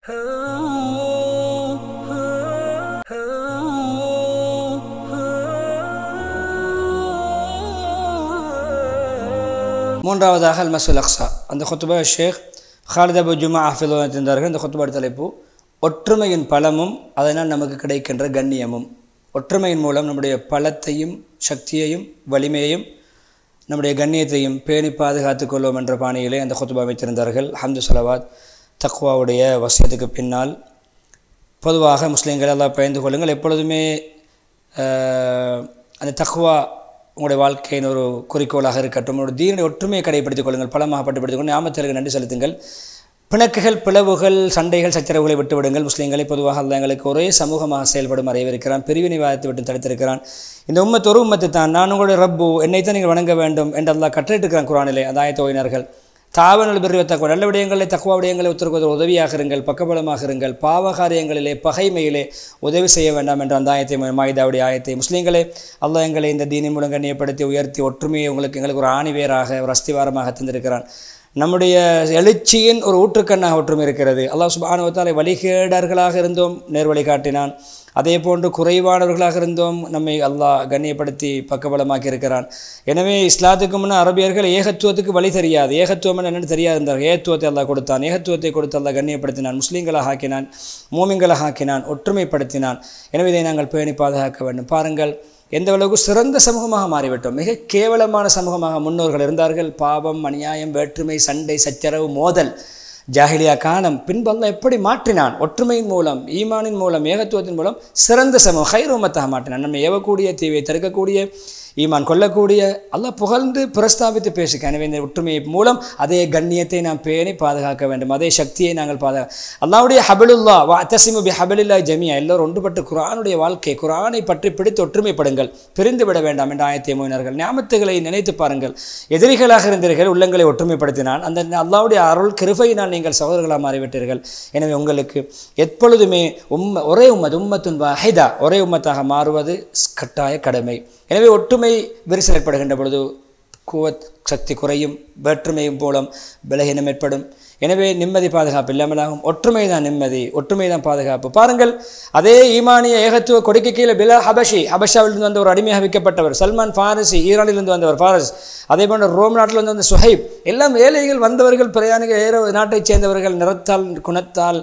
மூன்றாவதாக அல் மஸ்ஜிதுல் அக்ஸா. அந்த குத்பா ஷேக் ஹாலித் அபு ஜுமா ஹஃபிதுல்லாஹ் தந்தார்கள். இந்த குத்பா தலைப்பு ஒற்றுமையின் பலமும் அதனால் நமக்கு கிடைக்கின்ற கண்ணியமும். ஒற்றுமையின் மூலம் நம்முடைய பலத்தையும் சக்தியையும் வலிமையையும் நம்முடைய கண்ணியத்தையும் பேணி பாதுகாத்து கொள்வோம் என்ற பாணியிலே அந்த குத்பா வைத்திருந்தார்கள். ஹம்து ஸலவாத் தக்வாவுடைய வசியத்துக்கு பின்னால் பொதுவாக முஸ்லீம்கள் எல்லாம் பயந்து கொள்ளுங்கள். எப்பொழுதுமே அந்த தக்வா உங்களுடைய வாழ்க்கையின் ஒரு குறிக்கோளாக இருக்கட்டும். உங்களுடைய தீனுடைய ஒற்றுமையை கடைபிடித்துக் கொள்ளுங்கள், பலமாக பட்டுப்படுத்திக் கொண்டு ஞாபகத்திற்கு நன்றி செலுத்துங்கள். பிணக்குகள், பிளவுகள், சண்டைகள், சச்சரவுகளை விட்டுவிடுங்கள். முஸ்லீம்களை பொதுவாக அல்ல எங்களுக்கு ஒரே சமூகமாக செயல்படும் அறிவிருக்கிறான். பிரிவினைவாதத்தை விட்டு தடுத்திருக்கிறான். இந்த உம்மத்து ஒரு உம்மத்து தான், நான் உங்களுடைய ரப்பு, என்னைத்தான் நீங்கள் வணங்க வேண்டும் என்று அல்லாஹ் கட்டளையிட்டிருக்கிறான் குர்ஆனிலே. அதாயத் ஓதினார்கள். தாவனல் பிர்ரி வத்தக்வா, நல்ல விடயங்களை தக்வா விடயங்களை ஒருத்தருக்கு உதவியாக இருங்கள், பக்கபலமாக இருங்கள். பாவகாரியங்களிலே பகைமையிலே உதவி செய்ய வேண்டாம் என்ற அந்த ஆயத்தை, மாயிதாவுடைய ஆயத்தை. முஸ்லீம்களே, அல்லாஹ் எங்களை இந்த தீனின் மூலம் கண்ணியப்படுத்தி உயர்த்தி ஒற்றுமையை எங்களுக்கு ஒரு ஆணிவேராக ஒரு அஸ்திவாரமாக தந்திருக்கிறான். நம்முடைய எழுச்சியின் ஒரு ஊற்றுக்கண்ணாக ஒற்றுமை இருக்கிறது. அல்லாஹ் சுப்ஹானஹு வ தஆலா வழிகேடர்களாக இருந்தோம் நேர்வழி காட்டினான். அதே போன்று குறைவானவர்களாக இருந்தோம் நம்மை அல்லாஹ் கண்ணியப்படுத்தி பக்கபலமாக்கி இருக்கிறான். எனவே இஸ்லாத்துக்கு முன்னே அரபியர்கள் ஏகத்துவத்துக்கு வழி தெரியாது, ஏகத்துவம் என்னென்னு தெரியாது இருந்தார். ஏகத்துவத்தை அல்லாஹ் கொடுத்தான், ஏகத்துவத்தை கொடுத்து அல்லாஹ் கண்ணியப்படுத்தினான், முஸ்லீம்களாக ஆக்கினான், மூமின்களாக ஆக்கினான், ஒற்றுமைப்படுத்தினான். எனவே இதை நாங்கள் பேணி பாதுகாக்க வேண்டும். பாருங்கள், எந்த அளவுக்கு சிறந்த சமூகமாக மாறிவிட்டோம். மிக கேவலமான சமூகமாக முன்னோர்கள் இருந்தார்கள். பாவம், அநியாயம், வேற்றுமை, சண்டை, சச்சரவு, மோதல், ஜாஹிலியா காலம். பின்பு அல்லாஹ் எப்படி மாற்றினான்? ஒற்றுமையின் மூலம், ஈமானின் மூலம், ஏகத்துவத்தின் மூலம் சிறந்த சமூகம் ஹைர் உம்மத்தாக மாற்றினான். நம்ம ஏவக்கூடிய, தீவை தடுக்கக்கூடிய, ஈமான் கொள்ளக்கூடிய, அல்லாஹ் புகழ்ந்து பிரஸ்தாபித்து பேசுக. எனவே இந்த ஒற்றுமை மூலம் அதே கண்ணியத்தை நாம் பேணி பாதுகாக்க வேண்டும், அதே சக்தியை நாங்கள் அல்லாஹ்வுடைய ஹபிலுல்லா வஅத்தஸிமு பிஹபிலில்லாஹி ஜமீஆ, எல்லோரும் ஒன்றுபட்டு குர்ஆனுடைய வாழ்க்கை, குர்ஆனை பற்றி பிடித்து ஒற்றுமைப்படுங்கள், பிரிந்து விட வேண்டாம் என்ற ஆயத்தை மொழினார்கள். நியாமத்துகளை நினைத்து பாருங்கள். எதிரிகளாக இருந்தீர்கள், உள்ளங்களை ஒற்றுமைப்படுத்தினான். அந்த அல்லாஹ்வுடைய அருள் கிருபையினால் நீங்கள் சகோதரர்களாக மாறிவிட்டீர்கள். எனவே உங்களுக்கு எப்பொழுதுமே ஒரே உம்மத்துன் வாஹிதா, ஒரே உம்மத்தாக மாறுவது கட்டாய கடமை. எனவே ஒற்றுமை விரிசல் ஏற்படுகின்ற பொழுது குவத் சக்தி குறையும், வேற்றுமையும் மூலம் பலகீனம் ஏற்படும். எனவே நிம்மதி பாதுகாப்பு இல்லாமலாகும். ஒற்றுமை தான் நிம்மதி, ஒற்றுமை தான் பாதுகாப்பு. பாருங்கள், அதே ஈமானிய ஏகத்துவ கொடிக்கு கீழே பிலால் ஹபஷி, ஹபஷாவிலிருந்து வந்த ஒரு அடிமையாக விற்கப்பட்டவர். சல்மான் ஃபாரிசி, ஈரானிலிருந்து வந்தவர் ஃபாரிஸ். அதே போன்ற ரோம் நாட்டிலிருந்து வந்த சுஹைப், எல்லாம் ஏழைகள் வந்தவர்கள், பிரயாணிகள், நாட்டைச் சேர்ந்தவர்கள், நிறத்தால், குணத்தால்,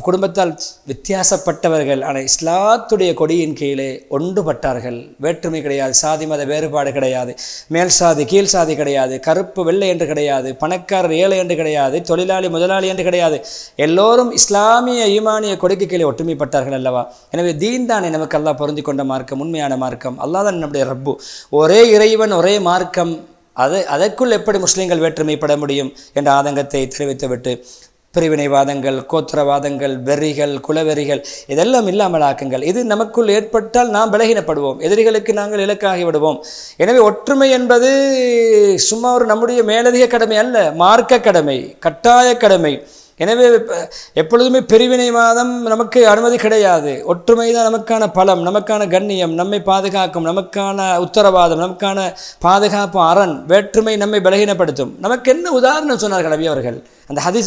குடும்பத்தால் வித்தியாசப்பட்டவர்கள். ஆனால் இஸ்லாத்துடைய கொடியின் கீழே ஒன்றுபட்டார்கள். வேற்றுமை கிடையாது, சாதி மத வேறுபாடு கிடையாது, மேல் சாதி கீழ் சாதி கிடையாது, கருப்பு வெள்ளை என்று கிடையாது, பணக்காரர் ஏழை என்று கிடையாது, தொழிலாளி முதலாளி என்று கிடையாது. எல்லோரும் இஸ்லாமிய ஈமானிய கொடிக்கு கீழே ஒற்றுமைப்பட்டார்கள் அல்லவா? எனவே தீன் தானே நமக்கு அல்லாஹ் பொருந்தி கொண்ட மார்க்கம், உண்மையான மார்க்கம். அல்லாஹ் தான் நம்முடைய ரப்பு. ஒரே இறைவன், ஒரே மார்க்கம். அதற்குள் எப்படி முஸ்லீம்கள் வேற்றுமைப்பட முடியும் என்ற ஆதங்கத்தை தெரிவித்துவிட்டு பிரிவினைவாதங்கள், கோத்திரவாதங்கள், வெறிகள், குலவெறிகள் இதெல்லாம் இல்லாமல் ஆக்குங்கள். இது நமக்குள் ஏற்பட்டால் நாம் பலகீனப்படுவோம், எதிரிகளுக்கு நாங்கள் இலக்காகி விடுவோம். எனவே ஒற்றுமை என்பது சும்மா ஒரு நம்முடைய மேலதிக கடமை அல்ல, மார்க்க கடமை, கட்டாய கடமை. எனவே எப்பொழுதுமே பிரிவினைவாதம் நமக்கு அனுமதி கிடையாது. ஒற்றுமை தான் நமக்கான பலம், நமக்கான கண்ணியம், நம்மை பாதுகாக்கும், நமக்கான உத்தரவாதம், நமக்கான பாதுகாப்பு அரண். வேற்றுமை நம்மை பலகீனப்படுத்தும். நமக்கு என்ன உதாரணம் சொன்னார்கள் நபி அவர்கள்? அந்த ஹதீஸ்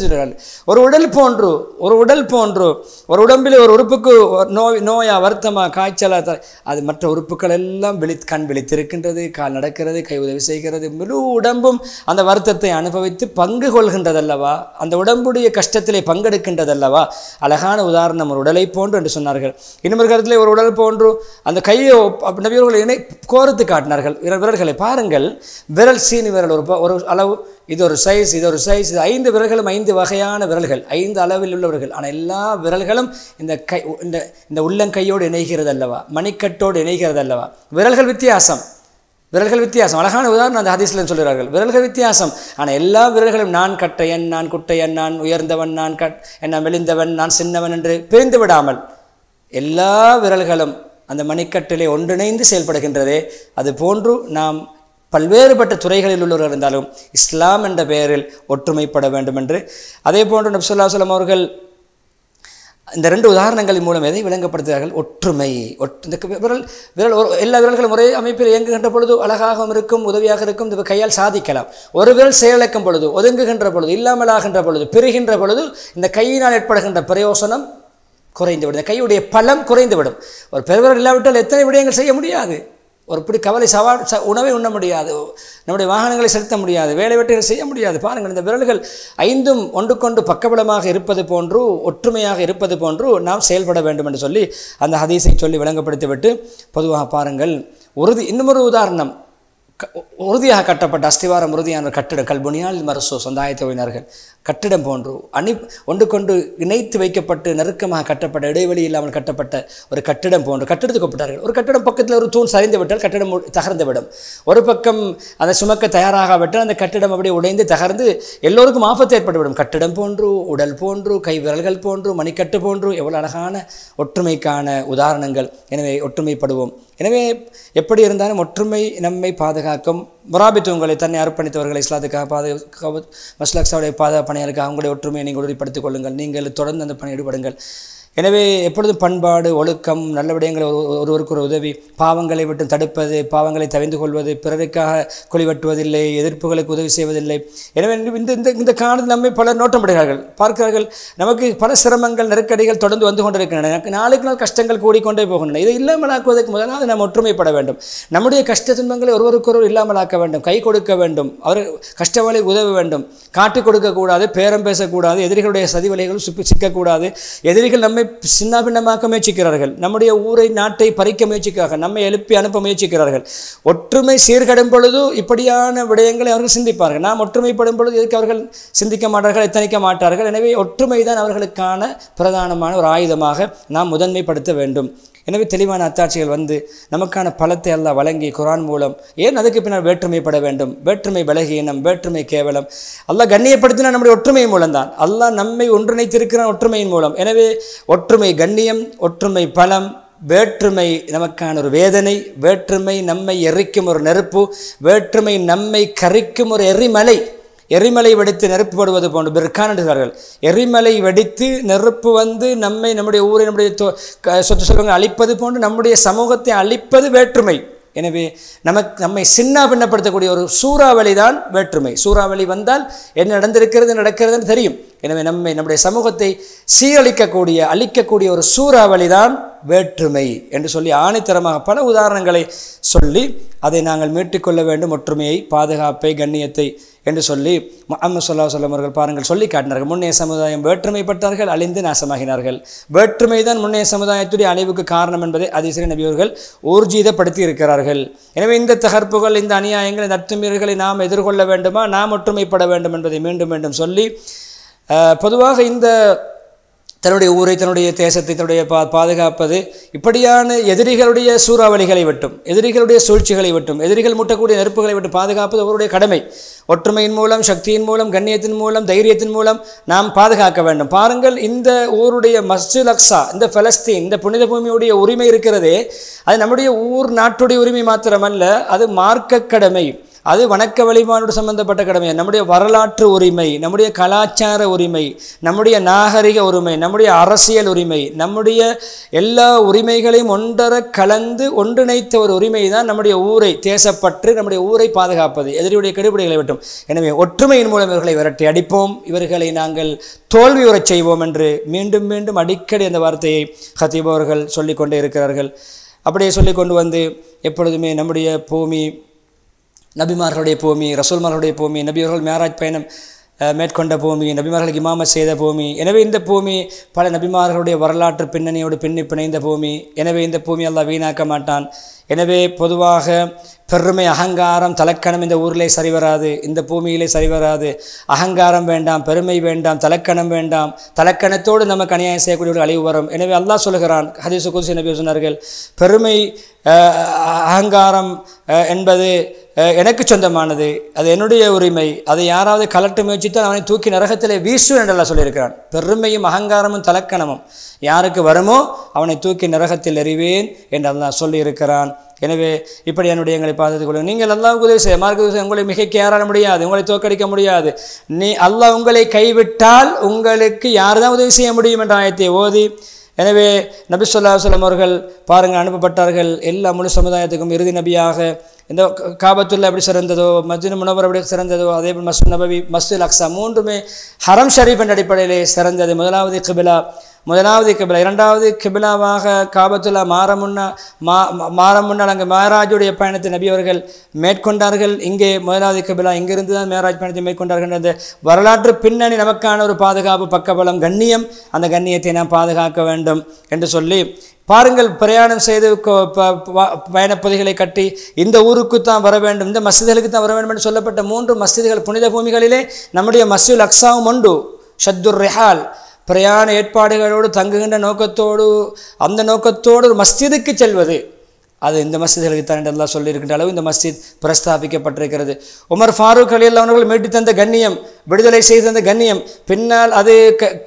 ஒரு உடல் போன்று, ஒரு உடம்பில் ஒரு உறுப்புக்கு நோயா, வருத்தமா, காய்ச்சலா, அது மற்ற உறுப்புகள் எல்லாம் கண் விழித்திருக்கின்றது, கால் நடக்கிறது, கை உதவி செய்கிறது, முழு உடம்பும் அந்த வருத்தத்தை அனுபவித்து பங்கு கொள்கின்றதல்லவா, அந்த உடம்புடைய கஷ்டத்திலே பங்கெடுக்கின்றதல்லவா? அழகான உதாரணம் ஒரு உடலை போன்று என்று சொன்னார்கள். இன்னொரு கருத்திலே ஒரு உடல் போன்று அந்த கையை நபியவர்களை கோர்த்து காட்டினார்கள். விரல்களை பாருங்கள், விரல் சீனி விரல் ஒரு அளவு, இது ஒரு சைஸ், இது ஒரு சைஸ். இது 5 விரல்களும் 5 வகையான விரல்கள், 5 அளவில் உள்ளவர்கள். ஆனால் எல்லா விரல்களும் இந்த உள்ளங்கையோடு இணைகிறது அல்லவா, மணிக்கட்டோடு இணைகிறது அல்லவா? விரல்கள் வித்தியாசம். அழகான உதாரணம் அந்த ஹதீஸ்ல சொல்கிறார்கள். விரல்கள் வித்தியாசம், ஆனால் எல்லா விரல்களும் நான் கட்டையன், நான் குட்டையன், நான் உயர்ந்தவன், நான் மெலிந்தவன், நான் சின்னவன் என்று பிரிந்து விடாமல் எல்லா விரல்களும் அந்த மணிக்கட்டிலே ஒன்றிணைந்து செயல்படுகின்றதே, அது போன்று நாம் பல்வேறுபட்ட துறைகளில் உள்ளவர்கள் இருந்தாலும் இஸ்லாம் என்ற பெயரில் ஒற்றுமைப்பட வேண்டும் என்று. அதே போன்று நபி ஸல்லல்லாஹு அலைஹி வஸல்லம் அவர்கள் இந்த 2 உதாரணங்களின் மூலம் எதை விளங்கப்படுத்துகிறார்கள்? ஒற்றுமை. இந்த விரல் எல்லா விரல்களும் ஒரே அமைப்பில் இயங்குகின்ற பொழுது அழகாகவும் இருக்கும், உதவியாக இருக்கும், இந்த கையால் சாதிக்கலாம். ஒரு விரல் செயலிழக்கும் பொழுது, ஒதுங்குகின்ற பொழுது, இல்லாமலாகின்ற பொழுது, பிரிகின்ற பொழுது இந்த கையினால் ஏற்படுகின்ற பிரயோசனம் குறைந்துவிடும், இந்த கையுடைய பலம் குறைந்துவிடும். ஒரு பெருவிரல் இல்லாவிட்டால் எத்தனை விடயங்கள் செய்ய முடியாது. ஒரு பிடி கவலை உணவை உண்ண முடியாது, நம்முடைய வாகனங்களை செலுத்த முடியாது, வேலை வெட்டிகள் செய்ய முடியாது. பாருங்கள், இந்த விரல்கள் 5ம் ஒன்றுக்கொண்டு பக்கபலமாக இருப்பது போன்று, ஒற்றுமையாக இருப்பது போன்று நாம் செயல்பட வேண்டும் என்று சொல்லி அந்த ஹதீஸை சொல்லி விளங்கப்படுத்திவிட்டு பொதுவாக பாருங்கள், இன்னுமொரு உதாரணம், உறுதியாக கட்டப்பட்ட அஸ்திவாரம் உறுதியான கட்டிடம், கல்புனியால் மரசோ சொந்தாயத்தை ஓவினார்கள் கட்டிடம் போன்று ஒன்றுக்கொண்டு இணைத்து வைக்கப்பட்டு நெருக்கமாக கட்டப்பட்ட, இடைவெளி இல்லாமல் கட்டப்பட்ட ஒரு கட்டிடம் போன்று கட்டிடத்துக்கு ஒப்பிட்டார்கள். ஒரு கட்டிடம் பக்கத்தில் ஒரு தூண் சரிந்து விட்டால் கட்டிடம் தகர்ந்து விடும். ஒரு பக்கம் அதை சுமக்க தயாராகாவிட்டால் அந்த கட்டிடம் அப்படியே உடைந்து தகர்ந்து எல்லோருக்கும் ஆபத்து ஏற்பட்டுவிடும். கட்டிடம் போன்று, உடல் போன்று, கை விரல்கள் போன்று, மணிக்கட்டு போன்று எவ்வளவு அழகான ஒற்றுமைக்கான உதாரணங்கள். எனவே ஒற்றுமைப்படுவோம். எனவே எப்படி இருந்தாலும் ஒற்றுமை நம்மை பாதுகாக்கும். முராபித்துவங்களை தன்னை அர்ப்பணித்தவர்களை இஸ்லாத்துக்காக மஸ்லக்ஸாவுடைய பணிகளுக்காக அவங்களுடைய ஒற்றுமையை நீங்கள் உறுதிப்படுத்திக் கொள்ளுங்கள். நீங்கள் தொடர்ந்து அந்த பணி ஈடுபடுங்கள். எனவே எப்பொழுதும் பண்பாடு, ஒழுக்கம், நல்ல விடயங்களை ஒருவருக்கு ஒரு உதவி, பாவங்களை விட்டு தடுப்பது, பாவங்களை தவிர்த்து கொள்வது, பிறருக்காக குழிவட்டுவதில்லை, எதிர்ப்புகளுக்கு உதவி செய்வதில்லை. எனவே இந்த காலத்தில் நம்மை பலர் நோட்டமிடுகிறார்கள், பார்க்கிறார்கள். நமக்கு பல சிரமங்கள், நெருக்கடிகள் தொடர்ந்து வந்து கொண்டிருக்கின்றன. நாளுக்கு நாள் கஷ்டங்கள் கூடிக்கொண்டே போகின்றன. இதை இல்லாமலாக்குவதற்கு முதலாவது நாம் ஒற்றுமைப்பட வேண்டும். நம்முடைய கஷ்ட துன்பங்களை ஒருவருக்கொருவர் இல்லாமலாக்க வேண்டும், கை கொடுக்க வேண்டும், அவர் கஷ்டவலை உதவ வேண்டும், காட்டிக் கொடுக்கக்கூடாது, பேரம் பேசக்கூடாது, எதிரிகளுடைய சதிவலைகள் சிக்கக்கூடாது. எதிரிகள் நம்மை சின்ன பின்னமாக்க முயற்சிக்கிறார்கள், நம்முடைய ஊரை நாட்டை பறிக்க முயற்சிக்கிறார்கள், நம்மை எழுப்பி அனுப்ப முயற்சிக்கிறார்கள். ஒற்றுமை சீர்கடும் பொழுது இப்படியான விடயங்களை அவர்கள் சிந்திப்பார்கள். நாம் ஒற்றுமைப்படும் பொழுது எதுக்கு அவர்கள் சிந்திக்க மாட்டார்கள், எத்தனிக்க மாட்டார்கள். எனவே ஒற்றுமை தான் அவர்களுக்கான பிரதானமான ஒரு ஆயுதமாக நாம் முதன்மைப்படுத்த வேண்டும். எனவே தெளிவான அத்தாட்சிகள் வந்து நமக்கான பலத்தை அல்லாஹ் வழங்கி குர்ஆன் மூலம், ஏன் அதுக்கு பின்னால் வேற்றுமைப்பட வேண்டும்? வேற்றுமை பலகீனம், வேற்றுமை கேவலம். அல்லாஹ் கண்ணியப்படுத்தின நம்முடைய ஒற்றுமை மூலம்தான். அல்லாஹ் நம்மை ஒன்றிணைத்திருக்கிறான் ஒற்றுமையின் மூலம். எனவே ஒற்றுமை கண்ணியம், ஒற்றுமை பலம், வேற்றுமை நமக்கான ஒரு வேதனை, வேற்றுமை நம்மை எரிக்கும் ஒரு நெருப்பு, வேற்றுமை நம்மை கரிக்கும் ஒரு எரிமலை வெடித்து நெருப்பு படுவது போன்று பிற்கான் என்றார்கள். எரிமலை வெடித்து நெருப்பு வந்து நம்முடைய ஊரை, நம்முடைய சொத்து செல்வங்களை அழிப்பது போன்று நம்முடைய சமூகத்தை அழிப்பது வேற்றுமை. எனவே நம்மை சின்ன பின்னப்படுத்தக்கூடிய ஒரு சூறாவளி தான் வேற்றுமை. சூறாவளி வந்தால் என்ன நடக்கிறதுன்னு தெரியும். எனவே நம்முடைய சமூகத்தை சீரழிக்கக்கூடிய, அழிக்கக்கூடிய ஒரு சூறாவளி தான் வேற்றுமை என்று சொல்லி ஆணித்தரமாக பல உதாரணங்களை சொல்லி அதை நாங்கள் மீட்டுக்கொள்ள வேண்டும். ஒற்றுமையை, பாதுகாப்பை, கண்ணியத்தை என்று சொல்லி முஹம்மது ஸல்லல்லாஹு அலைஹி வஸல்லம் அவர்கள் பாருங்கள் சொல்லி காட்டினார்கள். முன்னைய சமுதாயம் வேற்றுமைப்பட்டார்கள், அழிந்து நாசமாகினார்கள். வேற்றுமை தான் முன்னைய சமுதாயத்துடைய அழிவுக்கு காரணம் என்பதை ஹதீஸிலே நபி அவர்கள் ஊர்ஜிதப்படுத்தி இருக்கிறார்கள். எனவே இந்த தகர்ப்புகள், இந்த அநியாயங்கள், இந்த அத்துமீறல்களை நாம் எதிர்கொள்ள வேண்டுமா, நாம் ஒற்றுமைப்பட வேண்டும் என்பதை மீண்டும் மீண்டும் சொல்லி, பொதுவாக இந்த தன்னுடைய ஊரை, தன்னுடைய தேசத்தை, தன்னுடைய பாதுகாப்பது இப்படியான எதிரிகளுடைய சூறாவளிகளை விட்டும், எதிரிகளுடைய சூழ்ச்சிகளை விட்டும், எதிரிகள் முட்டக்கூடிய நெருப்புகளை விட்டு பாதுகாப்பது அவருடைய கடமை. ஒற்றுமையின் மூலம், சக்தியின் மூலம், கண்ணியத்தின் மூலம், தைரியத்தின் மூலம் நாம் பாதுகாக்க வேண்டும். பாருங்கள், இந்த ஊருடைய மஸ்ஜித் அக்ஸா, இந்த பலஸ்தீன், இந்த புனித பூமியுடைய உரிமை இருக்கிறதே, அது நம்முடைய ஊர் நாட்டுடைய உரிமை மாத்திரமல்ல, அது மார்க்க கடமை, அது வணக்க வழிபாடு சம்பந்தப்பட்ட கடமை, நம்முடைய வரலாற்று உரிமை, நம்முடைய கலாச்சார உரிமை, நம்முடைய நாகரிக உரிமை, நம்முடைய அரசியல் உரிமை, நம்முடைய எல்லா உரிமைகளையும் ஒன்றர கலந்து ஒன்றிணைத்த ஒரு உரிமை தான் நம்முடைய ஊரை, தேசப்பற்று, நம்முடைய ஊரை பாதுகாப்பது, எதிரியுடைய கெடுபிடிகளை விட்டும். எனவே ஒற்றுமையின் மூலம் இவர்களை விரட்டி அடிப்போம், இவர்களை நாங்கள் தோல்வி உறச் செய்வோம் என்று மீண்டும் மீண்டும் அடிக்கடி அந்த வார்த்தையை ஹத்தீப் அவர்கள் சொல்லிக்கொண்டே இருக்கிறார்கள். அப்படியே சொல்லி கொண்டு வந்து எப்பொழுதுமே நம்முடைய பூமி நபிமார்களுடைய பூமி, ரசூல்மார்களுடைய பூமி, நபியவர்கள் மேராஜ் பயணம் மேற்கொண்ட பூமி, நபிமார்களுக்கு இமாமத் செய்த பூமி. எனவே இந்த பூமி பல நபிமார்களுடைய வரலாற்று பின்னணியோடு பிணைந்த பூமி. எனவே இந்த பூமி அல்லாஹ் வீணாக்க மாட்டான். எனவே பொதுவாக பெருமை, அகங்காரம், தலக்கணம் இந்த ஊரிலே சரிவராது, இந்த பூமியிலே சரிவராது. அகங்காரம் வேண்டாம், பெருமை வேண்டாம், தலக்கணம் வேண்டாம். தலக்கணத்தோடு நமக்கு அநியாயம் செய்யக்கூடிய அழிவு வரும். எனவே அல்லாஹ் சொல்கிறான், ஹதீஸ் குத்ஸி நபி சொன்னார்கள், பெருமை, அகங்காரம் என்பது எனக்கு சொந்தமானது, அது என்னுடைய உரிமை, அதை யாராவது கலட்ட முயற்சித்தால் அவனை தூக்கி நரகத்திலே வீசு என்றெல்லாம் சொல்லியிருக்கிறான். பெருமையும் அகங்காரமும் தலக்கணமும் யாருக்கு வருமோ அவனை தூக்கி நரகத்தில் எறிவேன் என்று அல்லாஹ் சொல்லியிருக்கிறான். எனவே இப்படியான விடயங்களை பார்த்துக் கொள்ளுங்கள். நீங்கள் அல்லாஹ்வுக்கு உதவி செய்ய மார்க்க உதவி உங்களை மிகைக்க யாரால முடியாது, உங்களை தோற்கடிக்க முடியாது. அல்லாஹ் உங்களை கைவிட்டால் உங்களுக்கு யார் தான் உதவி செய்ய முடியும் என்ற ஆயத்தை ஓதி, எனவே நபி ஸல்லல்லாஹு அலைஹி வஸல்லம் அவர்கள் பாருங்கள் அனுப்பப்பட்டார்கள் எல்லா முழு சமுதாயத்துக்கும் இறுதி நபியாக. இந்த காபத்துல்லா எப்படி சிறந்ததோ, மஸ்ஜித் முனவர் எப்படி சிறந்ததோ, அதேபோல் மஸ்ஜித் நபவி, மஸ்ஜித் அக்ஸா மூன்றுமே ஹரம் ஷரீஃப் என்ற அடிப்படையிலே சிறந்தது. முதலாவது கிபிலா, இரண்டாவது கிபிலாவாக காபத்துல்லா மாற முன்னால் அங்கே மேராஜுடைய பயணத்தை நபி அவர்கள் மேற்கொண்டார்கள். இங்கே முதலாவது கிபிலா, இங்கிருந்து தான் மேராஜ் பயணத்தை மேற்கொண்டார்கள். அந்த வரலாற்று பின்னணி நமக்கான ஒரு பாதுகாப்பு, பக்கபலம், கண்ணியம், அந்த கண்ணியத்தை நாம் பாதுகாக்க வேண்டும் என்று சொல்லி பாருங்கள். பிரயாணம் செய்து பயணப்பொதிகளை கட்டி இந்த ஊருக்கு தான் வர வேண்டும், இந்த மஸ்ஜிதுகளுக்கு தான் வர வேண்டும் என்று சொல்லப்பட்ட 3 மஸ்ஜிதுகள் புனித பூமிகளிலே நம்முடைய மஸ்ஜிதுல் அக்ஸாவும் உண்டு. ஷத்துர் ரிஹால், பிரயாண ஏற்பாடுகளோடு தங்குகின்ற நோக்கத்தோடு, அந்த நோக்கத்தோடு ஒரு மஸ்ஜிதுக்கு செல்வது, அது இந்த மஸ்ஜிதுகளுக்கு தான் என்று அல்லாஹ் சொல்லியிருக்கின்ற அளவு இந்த மஸ்ஜித் பிரஸ்தாபிக்கப்பட்டிருக்கிறது. உமர் ஃபாரூக் ரலியல்லாஹு அன்ஹு அவர்கள் மீட்டு தந்த கண்ணியம், விடுதலை செய்து தந்த கண்ணியம், பின்னால் அது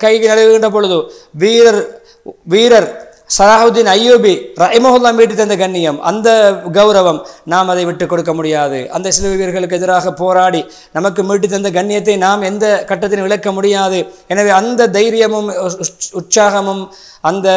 கை நழுவுகின்ற பொழுது வீரர் சலாஹுதீன் அய்யூபி ரஹிமஹுல்லா மீட்டு தந்த கண்ணியம், அந்த கௌரவம் நாம் அதை விட்டு கொடுக்க முடியாது. அந்த சில வீரர்களுக்கு எதிராக போராடி நமக்கு மீட்டு தந்த கண்ணியத்தை நாம் எந்த கட்டத்திலும் இழக்க முடியாது. எனவே அந்த தைரியமும் உற்சாகமும் அந்த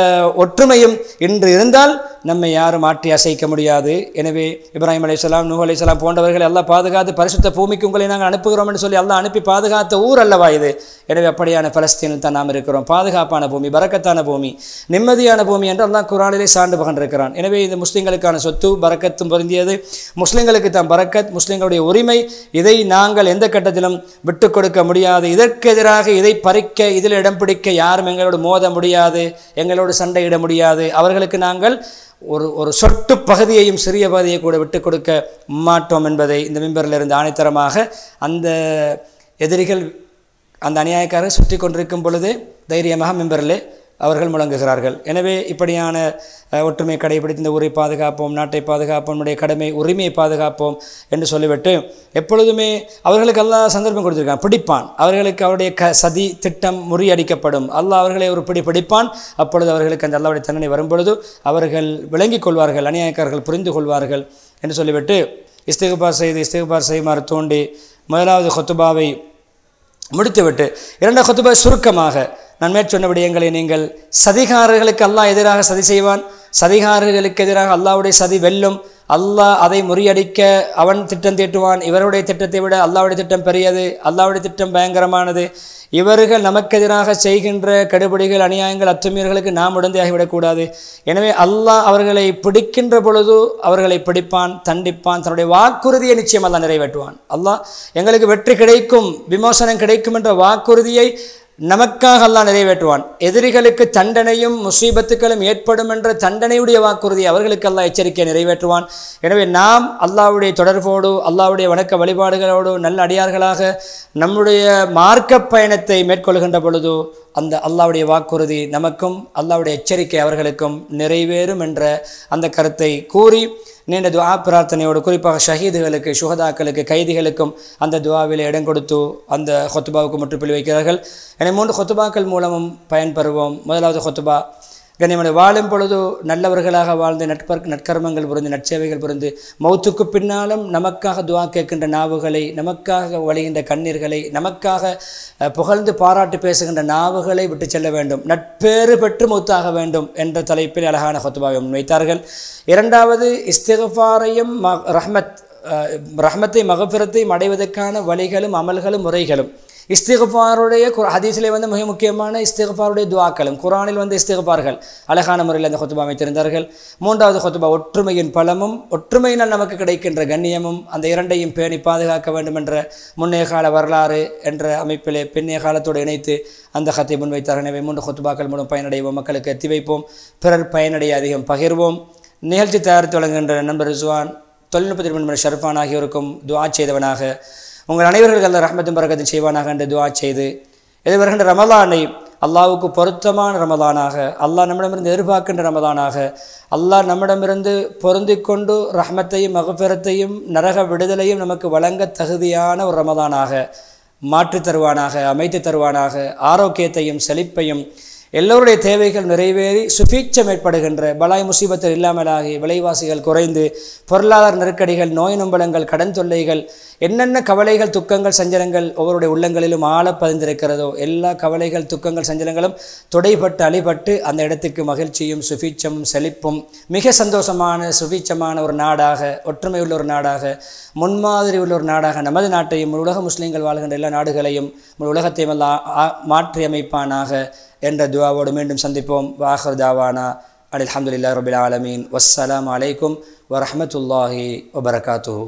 ஒற்றுமையும் இன்று இருந்தால் நம்மை யாரும் மாற்றி அசைக்க முடியாது. எனவே இப்ராஹிம் அலைஹிஸ்ஸலாம், நூஹ் அலைஹிஸ்ஸலாம் போன்றவர்களை அல்லாஹ் பாதுகாத்து பரிசுத்த பூமிக்கு உங்களை நாங்கள் அனுப்புகிறோம் என்று சொல்லி அல்லாஹ் அனுப்பி பாதுகாத்த ஊர் அல்லவா இது. எனவே அப்படியான பலஸ்தீனில் தான் நாம் இருக்கிறோம். பாதுகாப்பான பூமி, பரக்கத்தான பூமி, நிம்மதியான பூமி என்று அல்லாஹ் குர்ஆனிலே சான்று பகர்ந்திருக்கிறான். எனவே இது முஸ்லிம்களுக்கான சொத்து, பரக்கத்தும் பொருந்தியது, முஸ்லிம்களுக்கு தான் பரக்கத், முஸ்லிம்களுடைய உரிமை. இதை நாங்கள் எந்த கட்டத்திலும் விட்டு கொடுக்க முடியாது. இதற்கு எதிராக இதை பறிக்க, இதில் இடம் பிடிக்க யாரும் எங்களோடு மோத முடியாது, எங்களோடு சண்டையிட முடியாது. அவர்களுக்கு நாங்கள் ஒரு சொட்டு பகுதியையும் சிறிய பகுதியை கூட விட்டு கொடுக்க மாட்டோம் என்பதை இந்த மிம்பரில் இருந்து ஆணைத்தரமாக அந்த எதிரிகள், அந்த அநியாயக்காரர்கள் சுற்றி கொண்டிருக்கும் பொழுது தைரியமாக மிம்பரிலே அவர்கள் முழங்குகிறார்கள். எனவே இப்படியான ஒற்றுமை கடைபிடித்து இந்த ஊரை பாதுகாப்போம், நாட்டை பாதுகாப்போம், நம்முடைய கடமை உரிமையை பாதுகாப்போம் என்று சொல்லிவிட்டு எப்பொழுதுமே அவர்களுக்கு அல்லாஹ் சந்தர்ப்பம் கொடுத்திருக்கான், பிடிப்பான். அவர்களுக்கு அவருடைய சதி திட்டம் முறியடிக்கப்படும். அல்லாஹ் அவர்களை ஒரு பிடிப்பான். அப்பொழுது அவர்களுக்கு அந்த அல்லாஹ்வுடைய தண்டனை வரும்பொழுது அவர்கள் விளங்கிக் கொள்வார்கள், அநியாயக்காரர்கள் புரிந்து கொள்வார்கள் என்று சொல்லிவிட்டு இஸ்திக்பார் செய்யுமாறு தூண்டி முதலாவது ஹுத்பாவை முடித்துவிட்டு இரண்டாவது ஹுத்பா சுருக்கமாக நான் மேற்சொன்ன விடயங்களை நீங்கள், சதிகாரர்களுக்கு அல்லாஹ் எதிராக சதி செய்வான், சதிகாரர்களுக்கு எதிராக அல்லாஹ்வுடைய சதி வெல்லும், அல்லாஹ் அதை முறியடிக்க அவன் திட்டம் தீட்டுவான். இவருடைய திட்டத்தை விட அல்லாஹ்வுடைய திட்டம் பெரியது, அல்லாஹ்வுடைய திட்டம் பயங்கரமானது. இவர்கள் நமக்கு எதிராக செய்கின்ற கெடுபிடிகள், அநியாயங்கள், அத்துமீறல்களுக்கு நாம் உடந்தையாகிவிடக்கூடாது. எனவே அல்லாஹ் அவர்களை பிடிக்கின்ற பொழுது அவர்களை பிடிப்பான், தண்டிப்பான். தன்னுடைய வாக்குறுதியை நிச்சயம் அல்லாஹ் நிறைவேற்றுவான். அல்லாஹ் எங்களுக்கு வெற்றி கிடைக்கும், விமோசனம் கிடைக்கும் என்ற வாக்குறுதியை நமக்காக அல்லாஹ் நிறைவேற்றுவான். எதிரிகளுக்கு தண்டனையும் முசீபத்துக்களும் ஏற்படும் என்ற தண்டனையுடைய வாக்குறுதி அவர்களுக்கு அல்லாஹ் எச்சரிக்கையை நிறைவேற்றுவான். எனவே நாம் அல்லாஹ்வுடைய தொடர்போடு, அல்லாஹ்வுடைய வணக்க வழிபாடுகளோடு நல்ல அடியார்களாக நம்முடைய மார்க்க பயணத்தை மேற்கொள்கின்ற பொழுது அந்த அல்லாஹ்வுடைய வாக்குறுதி நமக்கும் அல்லாஹ்வுடைய எச்சரிக்கை அவர்களுக்கும் நிறைவேறும் என்ற அந்த கருத்தை கூறி நீண்ட துஆ பிரார்த்தனையோடு, குறிப்பாக ஷஹீதுகளுக்கு, சுஹதாக்களுக்கு, கைதிகளுக்கும் அந்த துஆவில் இடம் கொடுத்து அந்த ஹுத்பாவுக்கு முற்றுப்புள்ளி வைக்கிறார்கள். எனவே 3 ஹுத்பாக்கள் மூலமும் பயன்பெறுவோம். முதலாவது ஹுத்பா, கண்ணியமான வாழும் பொழுது நல்லவர்களாக வாழ்ந்து நற்கர்மங்கள் புரிந்து நற்சேவைகள் புரிந்து மௌத்துக்கு பின்னாலும் நமக்காக துஆ கேட்கின்ற நாவுகளை, நமக்காக வழிகின்ற கண்ணீர்களை, நமக்காக புகழ்ந்து பாராட்டு பேசுகின்ற நாவுகளை விட்டு செல்ல வேண்டும், நட்பேறு பெற்று மௌத்தாக வேண்டும் என்ற தலைப்பில் அழகான ஹுத்பாவை முன்வைத்தார்கள். இரண்டாவது இஸ்திக்ஃபாரையும் ரஹ்மத்தை மகஃபிரத்தையும் அடைவதற்கான வழிகளும் அமல்களும் முறைகளும். இஸ்திக்ஃபாருடைய ஹதீஸிலே வந்து மிக முக்கியமான இஸ்திக்ஃபாருடைய துஆக்களும், குர்ஆனில் வந்து இஸ்திக்ஃபார்கள் அழகான முறையில் அந்த ஹுத்பா அமைத்திருந்தார்கள். மூன்றாவது ஹுத்பா ஒற்றுமையின் பலமும் ஒற்றுமையினால் நமக்கு கிடைக்கின்ற கண்ணியமும், அந்த இரண்டையும் பேணி பாதுகாக்க வேண்டும் என்ற முன்னைய கால வரலாறு என்ற அமைப்பிலே பின்னைய காலத்தோடு இணைத்து அந்த ஹத்தை முன்வைத்தார். எனவே 3 ஹுத்பாக்கள் மூலம் பயனடைவோம், மக்களுக்கு எத்தி வைப்போம், பிறர் பயனடைய அதிகம் பகிர்வோம். நிகழ்ச்சி தயாரித்து வழங்குகின்ற நண்பர் ரிஸ்வான், தொழில்நுட்பத்தில் நண்பர் ஷர்ஃபான் ஆகியோருக்கும் துஆ செய்தவனாக உங்கள் அனைவர்களுக்கு அல்லாஹ் ரஹ்மத்தும் பரக்கத்தும் செய்வானாக என்று துஆ செய்து, இது வருகின்ற ரமலானை அல்லாஹ்வுக்கு பொருத்தமான ரமலானாக, அல்லாஹ் நம்மிடமிருந்து எதிர்பார்க்கின்ற ரமலானாக, அல்லாஹ் நம்மிடமிருந்து பொருந்திக் கொண்டு ரஹ்மத்தையும் மகஃபிரத்தையும் நரக விடுதலையும் நமக்கு வழங்க தகுதியான ஒரு ரமலானாக மாற்றி தருவானாக, அமைத்து தருவானாக. ஆரோக்கியத்தையும் செழிப்பையும் எல்லோருடைய தேவைகள் நிறைவேறி சுபீட்சம் ஏற்படுகின்ற பலாய் முசீபத்தில் இல்லாமலாகி விலைவாசிகள் குறைந்து பொருளாதார நெருக்கடிகள் நோய் நொம்பலங்கள் கடன் தொல்லைகள் என்னென்ன கவலைகள் துக்கங்கள் சஞ்சலங்கள் ஒவ்வொருடைய உள்ளங்களிலும் ஆழ பதிந்திருக்கிறதோ எல்லா கவலைகள் துக்கங்கள் சஞ்சலங்களும் தொடைப்பட்டு அழிபட்டு அந்த இடத்துக்கு மகிழ்ச்சியும் சுபீட்சமும் செழிப்பும் மிக சந்தோஷமான சுபீட்சமான ஒரு நாடாக ஒற்றுமை உள்ள ஒரு நாடாக முன்மாதிரி உள்ள ஒரு நாடாக நமது நாட்டையும் உலக முஸ்லீம்கள் வாழ்கின்ற எல்லா நாடுகளையும் உலகத்தையும் எல்லாம் மாற்றி அமைப்பானாக என்ற துஆவோடு மீண்டும் சந்திப்போம். வாஹிர் தாவானா அல்ஹம்துலில்லாஹி ரப்பில் ஆலமீன். வஸ்ஸலாமு அலைக்கும் வரஹ்மத்துல்லாஹி வபரகாத்துஹு.